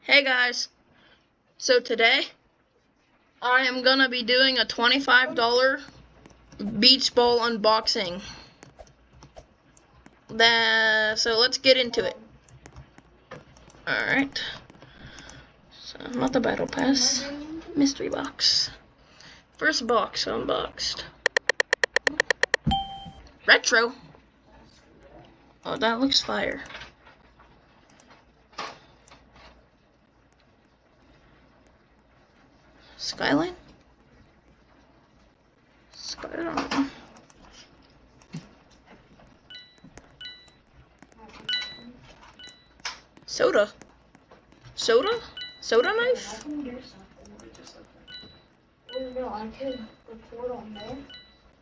Hey guys, so today I am gonna be doing a $25 beach ball unboxing. So let's get into it. Alright, so not the battle pass, mystery box. First box unboxed. Retro. Oh, that looks fire. Skyline? Skyline. Soda. Soda? Soda knife? No, I could record on there,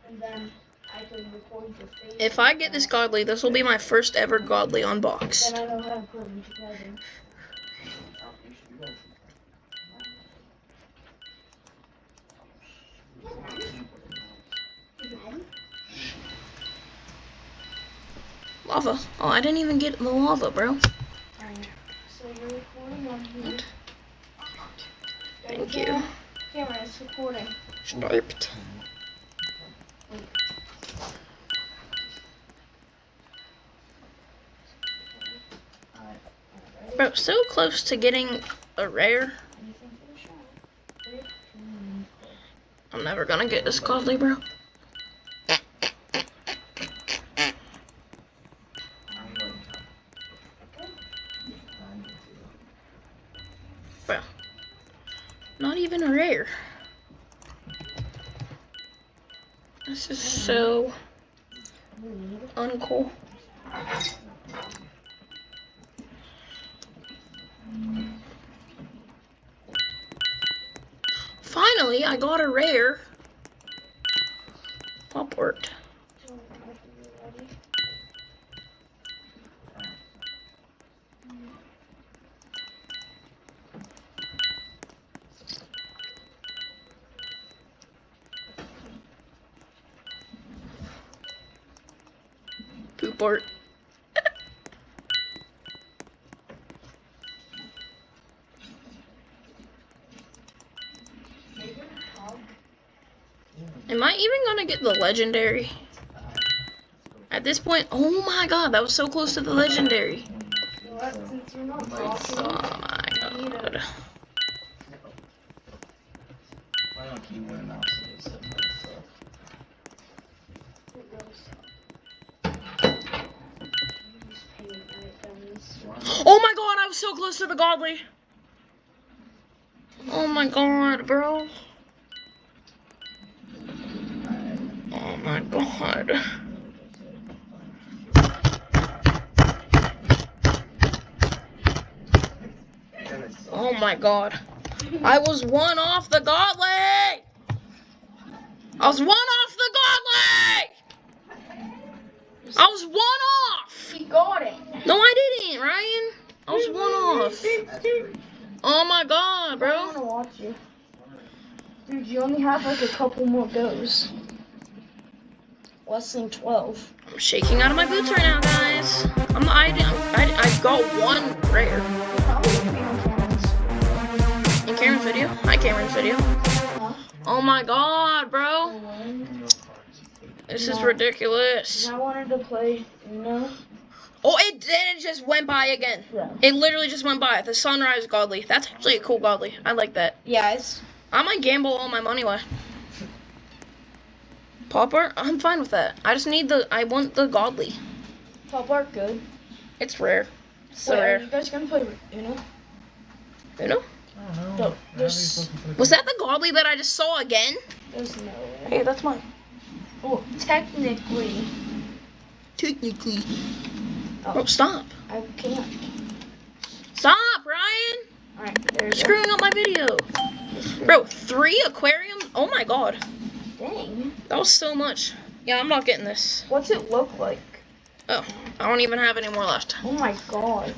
and then I could record your face. If I get this godly, this will be my first ever godly unboxed. Then I know how to put them together. Lava. Oh, I didn't even get the lava, bro. Alright, so you're recording on here. Thank you. Camera is recording. Sniped. Bro, so close to getting a rare. I'm never gonna get this godly, bro. Bro, not even a rare. This is so uncool. Finally, I got a rare pop art. Poop art. Am I even gonna get the legendary? At this point, oh my god, that was so close to the legendary. Since you're not Oh my god. Oh my god, I was so close to the godly. Oh my god, bro. Oh my god. Oh my god. I was one off the godly! I was one off the godly! I was one off! He got it. No, I didn't, Ryan. I was one off. Oh my god, I bro. want to watch you. Dude, you only have like a couple more goes. Less than 12. I'm shaking out of my boots right now, guys. I got one rare. In Cameron's video? Hi, Cameron's video. Huh? Oh my god, bro. This is ridiculous. I wanted to play Uno. Oh, it just went by again. Yeah. It literally just went by. The sunrise godly. That's actually a cool godly. I like that. Yeah, it's... I might gamble all my money away. Pop art? I'm fine with that. I just need I want the godly. Pop art good. It's rare. So Wait, are rare. you guys gonna play Uno? Uno? I don't No, know. there's- Was that the godly that I just saw again? There's no way. Hey, that's mine. Well, technically, Technically. Oh. Oh, stop. I can't. Stop, Ryan. Alright, there You're you go. screwing up my video. Bro, 3 aquariums? Oh my god. Dang. That was so much. Yeah, I'm not getting this. What's it look like? Oh, I don't even have any more left. Oh my god.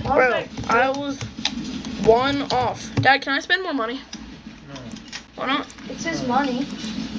Bro, I was one off. Dad, can I spend more money? No. Why not? It's his money.